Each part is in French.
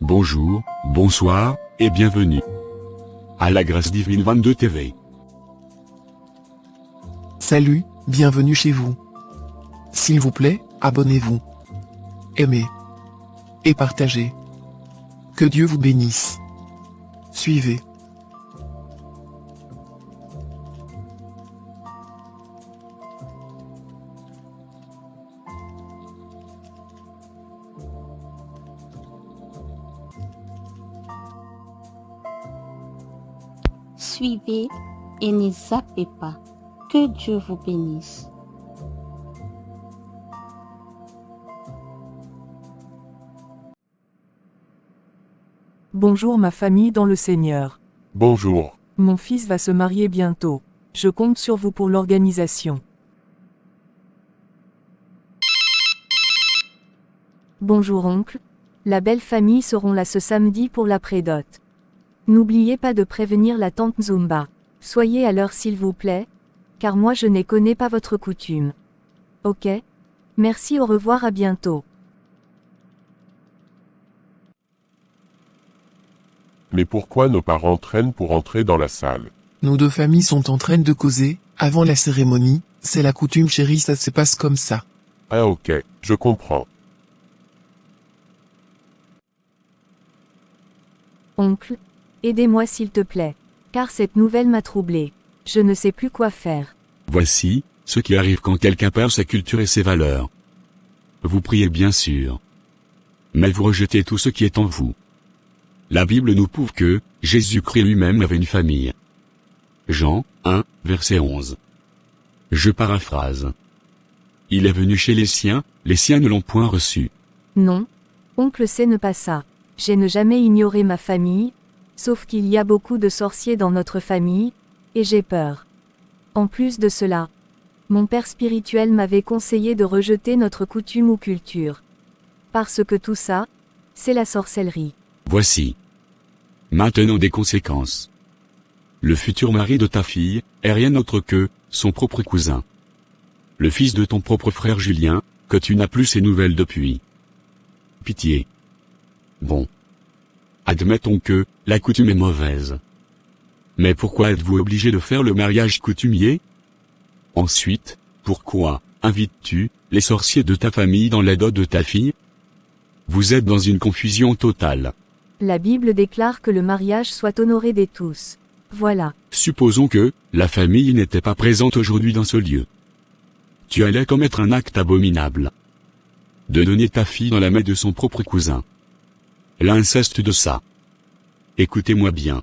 Bonjour, bonsoir, et bienvenue à la Grâce Divine 22 TV. Salut, bienvenue chez vous. S'il vous plaît, abonnez-vous. Aimez. Et partagez. Que Dieu vous bénisse. Suivez. Suivez et ne zappez pas. Que Dieu vous bénisse. Bonjour ma famille dans le Seigneur. Bonjour. Mon fils va se marier bientôt. Je compte sur vous pour l'organisation. Bonjour oncle. La belle famille seront là ce samedi pour la prédot. N'oubliez pas de prévenir la tante Zumba. Soyez à l'heure s'il vous plaît, car moi je ne connais pas votre coutume. Ok? Merci, au revoir, à bientôt. Mais pourquoi nos parents traînent pour entrer dans la salle? Nos deux familles sont en train de causer, avant la cérémonie, c'est la coutume chérie, ça se passe comme ça. Ah ok, je comprends. Oncle, aidez-moi s'il te plaît, car cette nouvelle m'a troublé. Je ne sais plus quoi faire. Voici ce qui arrive quand quelqu'un perd sa culture et ses valeurs. Vous priez bien sûr, mais vous rejetez tout ce qui est en vous. La Bible nous prouve que Jésus-Christ lui-même avait une famille. Jean 1, verset 11. Je paraphrase. Il est venu chez les siens ne l'ont point reçu. Non, oncle, c'est ne pas ça. Je n'ai jamais ignoré ma famille, sauf qu'il y a beaucoup de sorciers dans notre famille, et j'ai peur. En plus de cela, mon père spirituel m'avait conseillé de rejeter notre coutume ou culture. Parce que tout ça, c'est la sorcellerie. Voici maintenant des conséquences. Le futur mari de ta fille est rien autre que son propre cousin. Le fils de ton propre frère Julien, que tu n'as plus ses nouvelles depuis. Pitié. Bon. Admettons que la coutume est mauvaise. Mais pourquoi êtes-vous obligé de faire le mariage coutumier? Ensuite, pourquoi invites-tu les sorciers de ta famille dans la dot de ta fille? Vous êtes dans une confusion totale. La Bible déclare que le mariage soit honoré des tous. Voilà. Supposons que la famille n'était pas présente aujourd'hui dans ce lieu. Tu allais commettre un acte abominable. De donner ta fille dans la main de son propre cousin. L'inceste de ça. Écoutez-moi bien.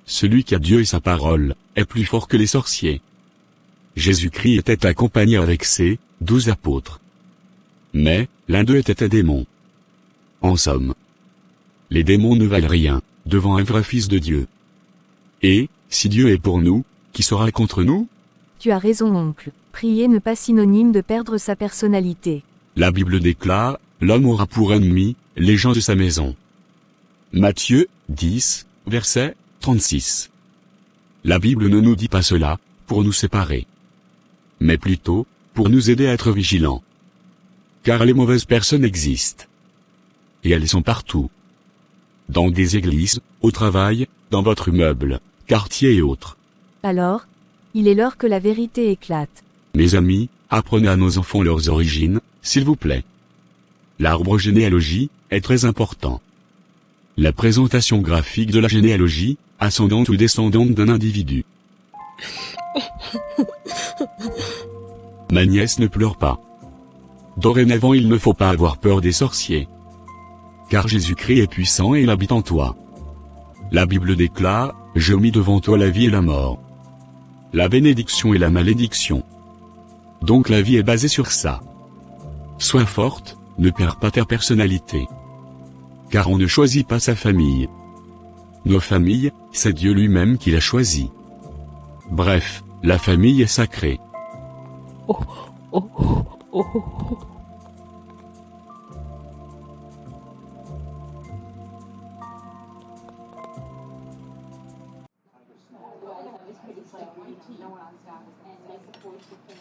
Celui qui a Dieu et sa parole est plus fort que les sorciers. Jésus-Christ était accompagné avec ses 12 apôtres. Mais l'un d'eux était un démon. En somme, les démons ne valent rien devant un vrai fils de Dieu. Et, si Dieu est pour nous, qui sera contre nous? Tu as raison, oncle. Prier n'est pas synonyme de perdre sa personnalité. La Bible déclare, l'homme aura pour ennemi les gens de sa maison. Matthieu 10, verset 36. La Bible ne nous dit pas cela pour nous séparer, mais plutôt pour nous aider à être vigilants. Car les mauvaises personnes existent. Et elles sont partout. Dans des églises, au travail, dans votre immeuble, quartier et autres. Alors, il est l'heure que la vérité éclate. Mes amis, apprenez à nos enfants leurs origines, s'il vous plaît. L'arbre généalogie est très important. La présentation graphique de la généalogie, ascendante ou descendante d'un individu. Ma nièce ne pleure pas. Dorénavant, il ne faut pas avoir peur des sorciers. Car Jésus-Christ est puissant et il habite en toi. La Bible déclare, je mis devant toi la vie et la mort. La bénédiction et la malédiction. Donc la vie est basée sur ça. Sois forte, ne perds pas ta personnalité. Car on ne choisit pas sa famille. Nos familles, c'est Dieu lui-même qui l'a choisi. Bref, la famille est sacrée.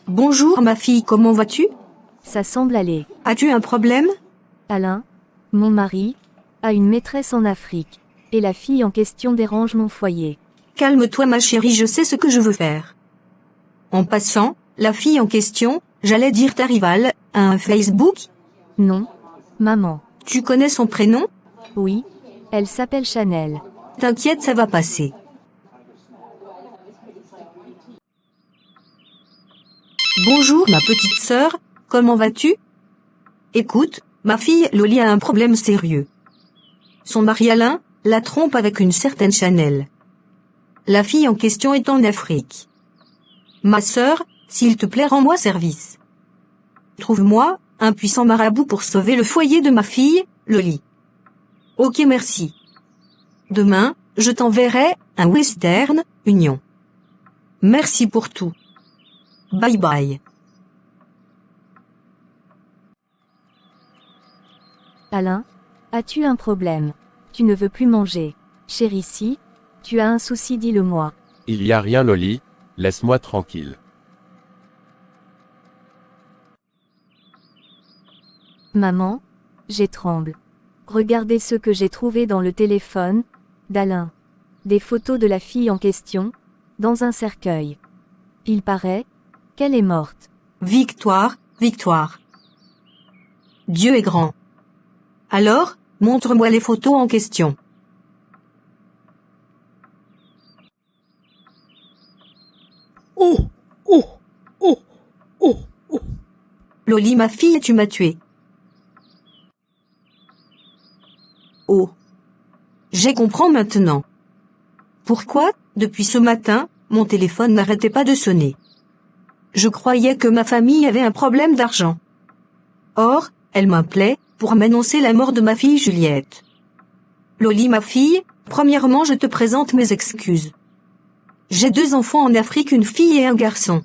Bonjour ma fille, comment vas-tu? Ça semble aller. As-tu un problème? Alain, mon mari, a une maîtresse en Afrique. Et la fille en question dérange mon foyer. Calme-toi ma chérie, je sais ce que je veux faire. En passant, la fille en question, j'allais dire ta rivale, a un Facebook? Non. Maman. Tu connais son prénom? Oui. Elle s'appelle Chanel. T'inquiète, ça va passer. Bonjour ma petite sœur, comment vas-tu? Écoute, ma fille Loli a un problème sérieux. Son mari Alain la trompe avec une certaine Chanel. La fille en question est en Afrique. Ma sœur, s'il te plaît, rends-moi service. Trouve-moi un puissant marabout pour sauver le foyer de ma fille, Loli. Ok, merci. Demain, je t'enverrai un Western Union. Merci pour tout. Bye bye. Alain, as-tu un problème? Tu ne veux plus manger. Chérie, si tu as un souci, dis-le-moi. Il y a rien Loli, laisse-moi tranquille. Maman, j'ai tremble. Regardez ce que j'ai trouvé dans le téléphone d'Alain. Des photos de la fille en question, dans un cercueil. Il paraît qu'elle est morte. Victoire, victoire. Dieu est grand. Alors, montre-moi les photos en question. Oh, oh, oh, oh, oh. Loli, ma fille, tu m'as tué. Oh. J'ai compris maintenant. Pourquoi, depuis ce matin, mon téléphone n'arrêtait pas de sonner? Je croyais que ma famille avait un problème d'argent. Or, elle m'appelait pour m'annoncer la mort de ma fille Juliette. Loli, ma fille, premièrement, je te présente mes excuses. J'ai 2 enfants en Afrique, une fille et un garçon.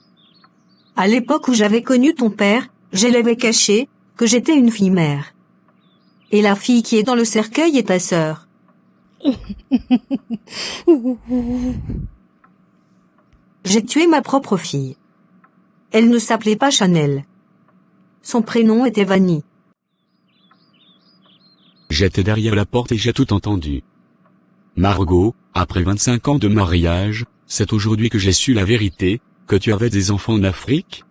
À l'époque où j'avais connu ton père, je l'avais caché, que j'étais une fille mère. Et la fille qui est dans le cercueil est ta sœur. J'ai tué ma propre fille. Elle ne s'appelait pas Chanel. Son prénom était Vanny. J'étais derrière la porte et j'ai tout entendu. Margot, après 25 ans de mariage, c'est aujourd'hui que j'ai su la vérité, que tu avais des enfants en Afrique.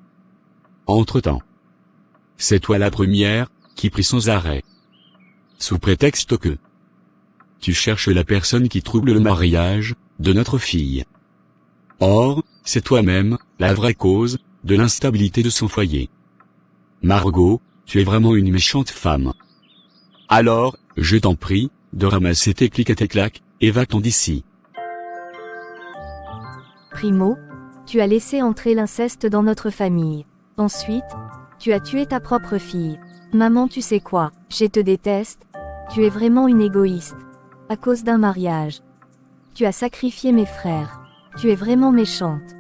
Entre-temps, c'est toi la première, qui prie sans arrêt. Sous prétexte que tu cherches la personne qui trouble le mariage de notre fille. Or, c'est toi-même, la vraie cause, de l'instabilité de son foyer. Margot, tu es vraiment une méchante femme. Alors, je t'en prie, de ramasser tes clics et tes claques, et va-t'en d'ici. Primo, tu as laissé entrer l'inceste dans notre famille. Ensuite, tu as tué ta propre fille. Maman, tu sais quoi, je te déteste. Tu es vraiment une égoïste. À cause d'un mariage. Tu as sacrifié mes frères. Tu es vraiment méchante.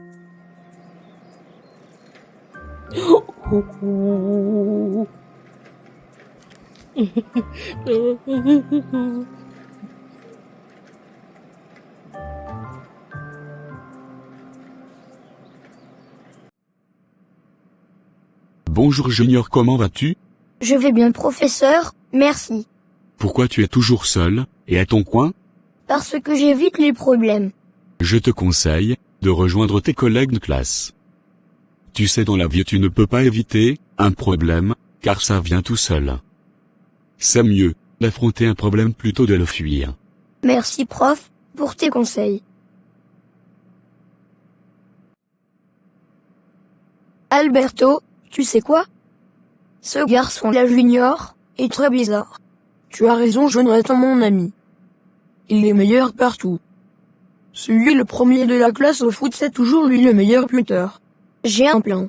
Bonjour Junior, comment vas-tu? Je vais bien, professeur, merci. Pourquoi tu es toujours seul, et à ton coin? Parce que j'évite les problèmes. Je te conseille de rejoindre tes collègues de classe. Tu sais, dans la vie tu ne peux pas éviter un problème, car ça vient tout seul. C'est mieux d'affronter un problème plutôt de le fuir. Merci prof, pour tes conseils. Alberto, tu sais quoi? Ce garçon-là Junior est très bizarre. Tu as raison Jonathan mon ami. Il est meilleur partout. Celui le premier de la classe au foot, c'est toujours lui le meilleur buteur. J'ai un plan.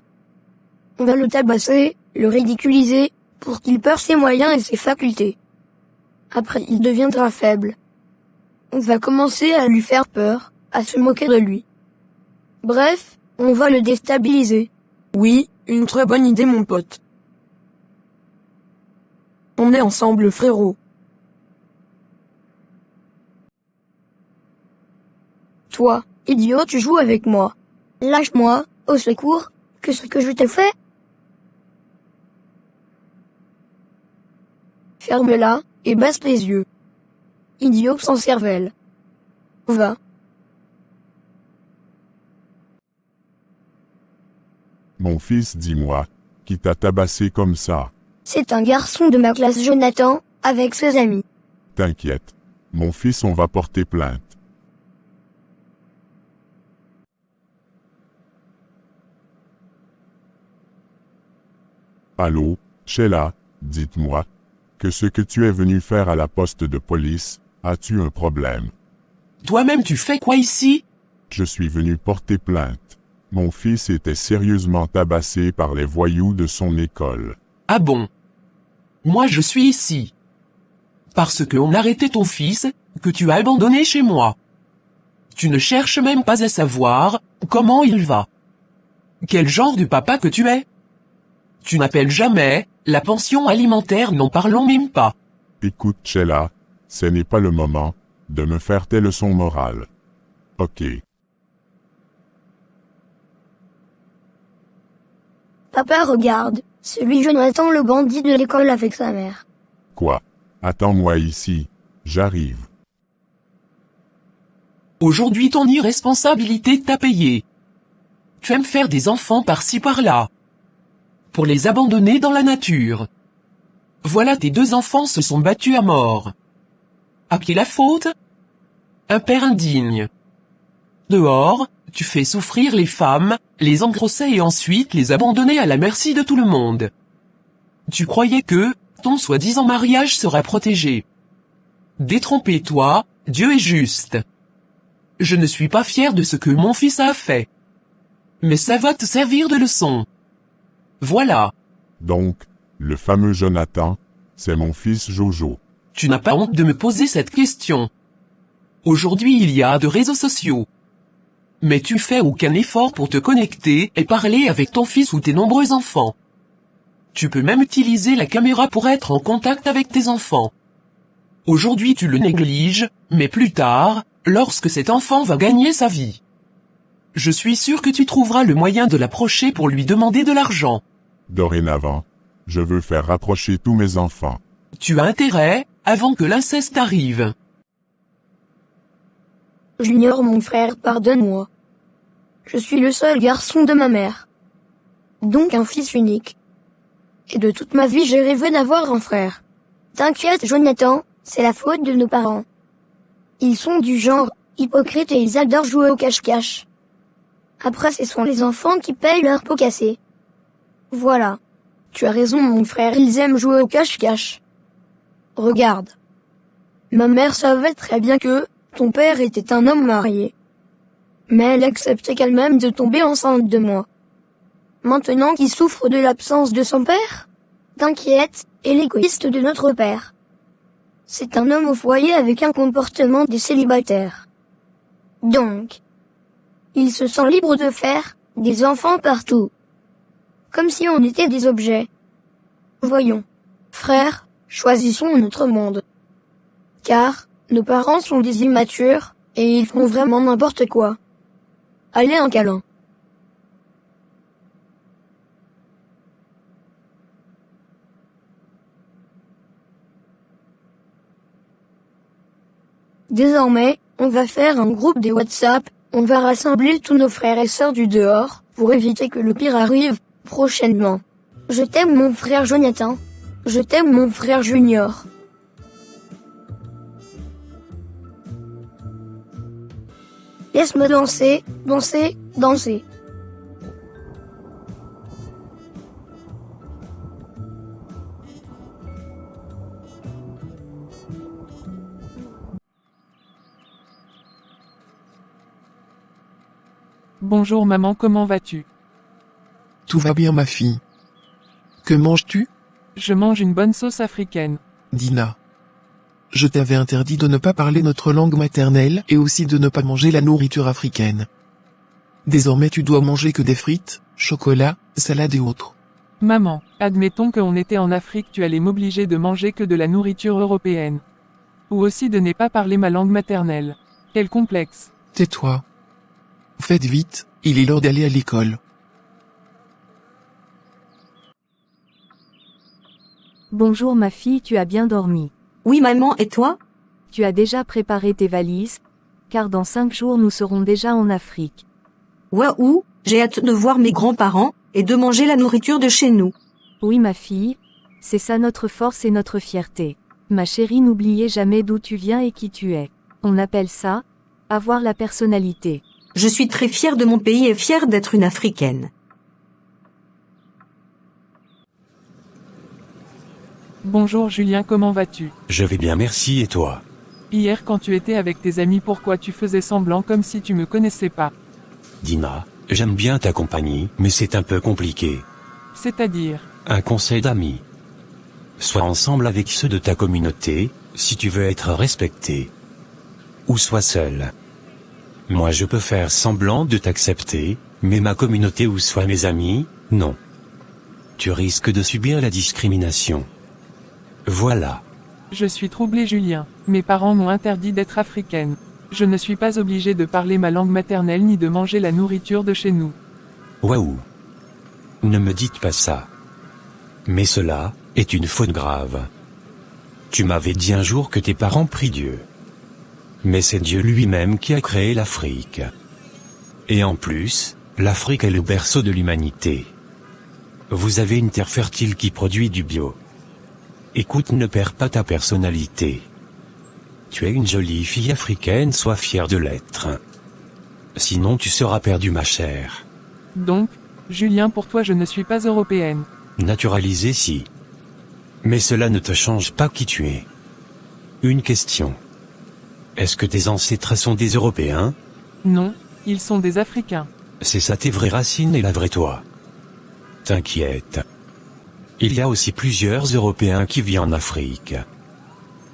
On va le tabasser, le ridiculiser, pour qu'il perde ses moyens et ses facultés. Après il deviendra faible. On va commencer à lui faire peur, à se moquer de lui. Bref, on va le déstabiliser. Oui, une très bonne idée mon pote. On est ensemble frérot. Toi, idiot, tu joues avec moi. Lâche-moi, au secours, qu'est-ce que je t'ai fait? Ferme-la, et baisse les yeux. idiot sans cervelle. Va. Mon fils, dis-moi, qui t'a tabassé comme ça? C'est un garçon de ma classe Jonathan, avec ses amis. T'inquiète. Mon fils, on va porter plainte. Allô, Sheila, dites-moi, que ce que tu es venu faire à la poste de police, as-tu un problème? Toi-même tu fais quoi ici? Je suis venu porter plainte. Mon fils était sérieusement tabassé par les voyous de son école. Ah bon? Moi je suis ici. Parce que on arrêtait ton fils, que tu as abandonné chez moi. Tu ne cherches même pas à savoir comment il va. Quel genre de papa que tu es? Tu n'appelles jamais, la pension alimentaire n'en parlons même pas. Écoute, Sheila, ce n'est pas le moment de me faire tes leçons morales. Ok. Papa regarde, celui Jonathan le bandit de l'école avec sa mère. Quoi? Attends-moi ici, j'arrive. Aujourd'hui ton irresponsabilité t'a payé. Tu aimes faire des enfants par-ci par-là. Pour les abandonner dans la nature. Voilà tes deux enfants se sont battus à mort. À qui la faute? Un père indigne. Dehors, tu fais souffrir les femmes, les engrosser et ensuite les abandonner à la merci de tout le monde. Tu croyais que ton soi-disant mariage serait protégé. Détrompez-toi, Dieu est juste. Je ne suis pas fier de ce que mon fils a fait. Mais ça va te servir de leçon. Voilà. Donc, le fameux Jonathan, c'est mon fils Jojo. Tu n'as pas honte de me poser cette question. Aujourd'hui il y a de réseaux sociaux. Mais tu fais aucun effort pour te connecter et parler avec ton fils ou tes nombreux enfants. Tu peux même utiliser la caméra pour être en contact avec tes enfants. Aujourd'hui tu le négliges, mais plus tard, lorsque cet enfant va gagner sa vie. Je suis sûr que tu trouveras le moyen de l'approcher pour lui demander de l'argent. Dorénavant, je veux faire rapprocher tous mes enfants. Tu as intérêt, avant que l'inceste arrive. Junior mon frère, pardonne-moi. Je suis le seul garçon de ma mère. Donc un fils unique. Et de toute ma vie j'ai rêvé d'avoir un frère. T'inquiète Jonathan, c'est la faute de nos parents. Ils sont du genre hypocrites et ils adorent jouer au cache-cache. Après ce sont les enfants qui payent leurs pots cassés. Voilà. Tu as raison mon frère, ils aiment jouer au cache-cache. Regarde. Ma mère savait très bien que ton père était un homme marié. Mais elle acceptait qu'elle-même de tomber enceinte de moi. Maintenant qu'il souffre de l'absence de son père, t'inquiète, et l'égoïste de notre père. C'est un homme au foyer avec un comportement de célibataire. Donc, il se sent libre de faire des enfants partout. Comme si on était des objets. Voyons. Frère, choisissons notre monde. Car, nos parents sont des immatures, et ils font vraiment n'importe quoi. Allez un câlin. Désormais, on va faire un groupe de WhatsApp, on va rassembler tous nos frères et sœurs du dehors, pour éviter que le pire arrive, prochainement. Je t'aime mon frère Jonathan. Je t'aime mon frère Junior. Laisse-moi danser, danser, danser. Bonjour maman, comment vas-tu? Tout va bien ma fille. Que manges-tu? Je mange une bonne sauce africaine. Dina. Je t'avais interdit de ne pas parler notre langue maternelle et aussi de ne pas manger la nourriture africaine. Désormais tu dois manger que des frites, chocolat, salade et autres. Maman, admettons qu'on était en Afrique, tu allais m'obliger de manger que de la nourriture européenne. Ou aussi de ne pas parler ma langue maternelle. Quel complexe. Tais-toi. Faites vite, il est l'heure d'aller à l'école. Bonjour ma fille, tu as bien dormi? Oui maman, et toi? Tu as déjà préparé tes valises, car dans 5 jours nous serons déjà en Afrique. Waouh, j'ai hâte de voir mes grands-parents, et de manger la nourriture de chez nous. Oui ma fille, c'est ça notre force et notre fierté. Ma chérie, n'oubliez jamais d'où tu viens et qui tu es. On appelle ça, avoir la personnalité. Je suis très fière de mon pays et fière d'être une Africaine. Bonjour Julien, comment vas-tu? Je vais bien, merci, et toi? Hier quand tu étais avec tes amis, pourquoi tu faisais semblant comme si tu me connaissais pas? Dina, j'aime bien ta compagnie, mais c'est un peu compliqué. C'est-à-dire? Un conseil d'amis. Sois ensemble avec ceux de ta communauté, si tu veux être respecté. Ou sois seul. Moi je peux faire semblant de t'accepter, mais ma communauté ou soit mes amis, non. Tu risques de subir la discrimination. Voilà. Je suis troublée Julien, mes parents m'ont interdit d'être africaine. Je ne suis pas obligée de parler ma langue maternelle ni de manger la nourriture de chez nous. Waouh. Ne me dites pas ça. Mais cela est une faute grave. Tu m'avais dit un jour que tes parents prient Dieu. Mais c'est Dieu lui-même qui a créé l'Afrique. Et en plus, l'Afrique est le berceau de l'humanité. Vous avez une terre fertile qui produit du bio. Écoute, ne perds pas ta personnalité. Tu es une jolie fille africaine, sois fière de l'être. Sinon tu seras perdue ma chère. Donc, Julien, pour toi je ne suis pas européenne. Naturalisée si. Mais cela ne te change pas qui tu es. Une question. Est-ce que tes ancêtres sont des Européens? Non, ils sont des Africains. C'est ça tes vraies racines et la vraie toi. T'inquiète. Il y a aussi plusieurs Européens qui vivent en Afrique.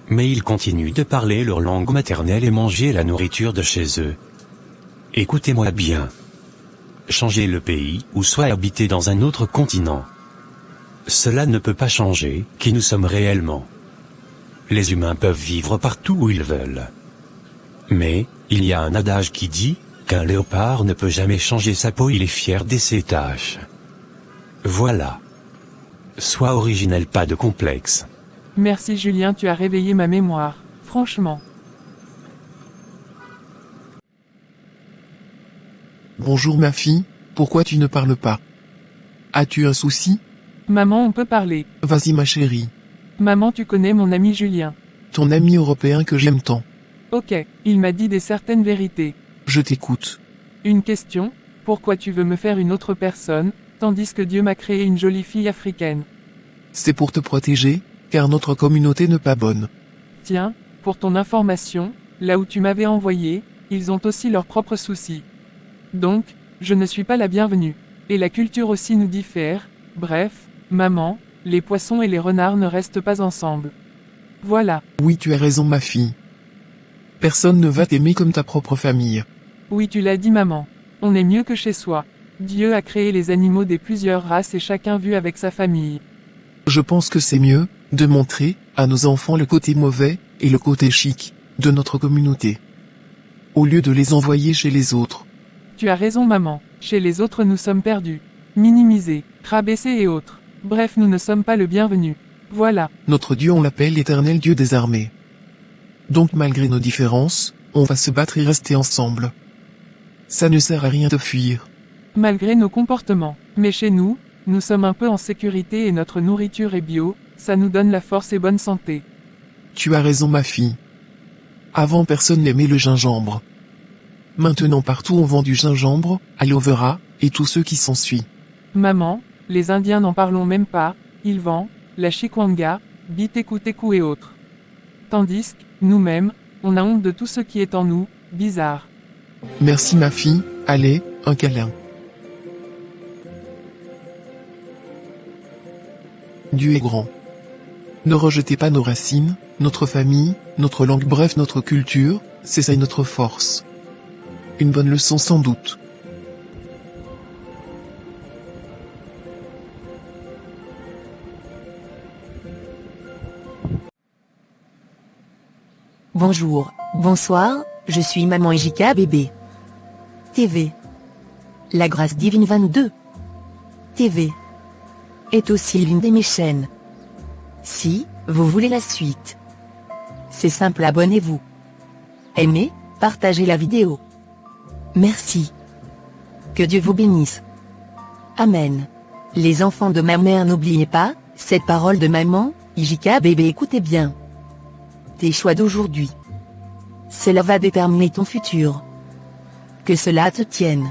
Mais ils continuent de parler leur langue maternelle et manger la nourriture de chez eux. Écoutez-moi bien. Changer le pays, ou soit habiter dans un autre continent. Cela ne peut pas changer qui nous sommes réellement. Les humains peuvent vivre partout où ils veulent. Mais, il y a un adage qui dit, qu'un léopard ne peut jamais changer sa peau, il est fier de ses taches. Voilà. Sois originel, pas de complexe. Merci Julien, tu as réveillé ma mémoire, franchement. Bonjour ma fille, pourquoi tu ne parles pas? As-tu un souci? Maman, on peut parler. Vas-y ma chérie. Maman, tu connais mon ami Julien. Ton ami européen que j'aime tant. Ok, il m'a dit des certaines vérités. Je t'écoute. Une question, pourquoi tu veux me faire une autre personne, tandis que Dieu m'a créé une jolie fille africaine? C'est pour te protéger, car notre communauté n'est pas bonne. Tiens, pour ton information, là où tu m'avais envoyé, ils ont aussi leurs propres soucis. Donc, je ne suis pas la bienvenue. Et la culture aussi nous diffère, bref, maman, les poissons et les renards ne restent pas ensemble. Voilà. Oui, tu as raison ma fille. Personne ne va t'aimer comme ta propre famille. Oui, tu l'as dit maman. On est mieux que chez soi. Dieu a créé les animaux des plusieurs races et chacun vu avec sa famille. Je pense que c'est mieux, de montrer, à nos enfants le côté mauvais, et le côté chic, de notre communauté. Au lieu de les envoyer chez les autres. Tu as raison maman, chez les autres nous sommes perdus. Minimisés, rabaissés et autres. Bref, nous ne sommes pas le bienvenu. Voilà. Notre Dieu, on l'appelle l'Éternel Dieu des armées. Donc malgré nos différences, on va se battre et rester ensemble. Ça ne sert à rien de fuir. Malgré nos comportements. Mais chez nous, nous sommes un peu en sécurité et notre nourriture est bio, ça nous donne la force et bonne santé. Tu as raison ma fille. Avant personne n'aimait le gingembre. Maintenant partout on vend du gingembre, aloe vera, et tout ce qui s'ensuit. Maman, les Indiens n'en parlons même pas, ils vendent la chikwanga, biteku-teku et autres. Tandis que, nous-mêmes, on a honte de tout ce qui est en nous, bizarre. Merci ma fille, allez, un câlin. Dieu est grand. Ne rejetez pas nos racines, notre famille, notre langue, bref notre culture, c'est ça notre force. Une bonne leçon sans doute. Bonjour, bonsoir, je suis Maman Ejika Bébé. TV. La Grâce Divine 22. TV. Est aussi l'une de mes chaînes. Si, vous voulez la suite. C'est simple, abonnez-vous. Aimez, partagez la vidéo. Merci. Que Dieu vous bénisse. Amen. Les enfants de ma mère, n'oubliez pas, cette parole de maman, IJK bébé, écoutez bien. Tes choix d'aujourd'hui. Cela va déterminer ton futur. Que cela te tienne.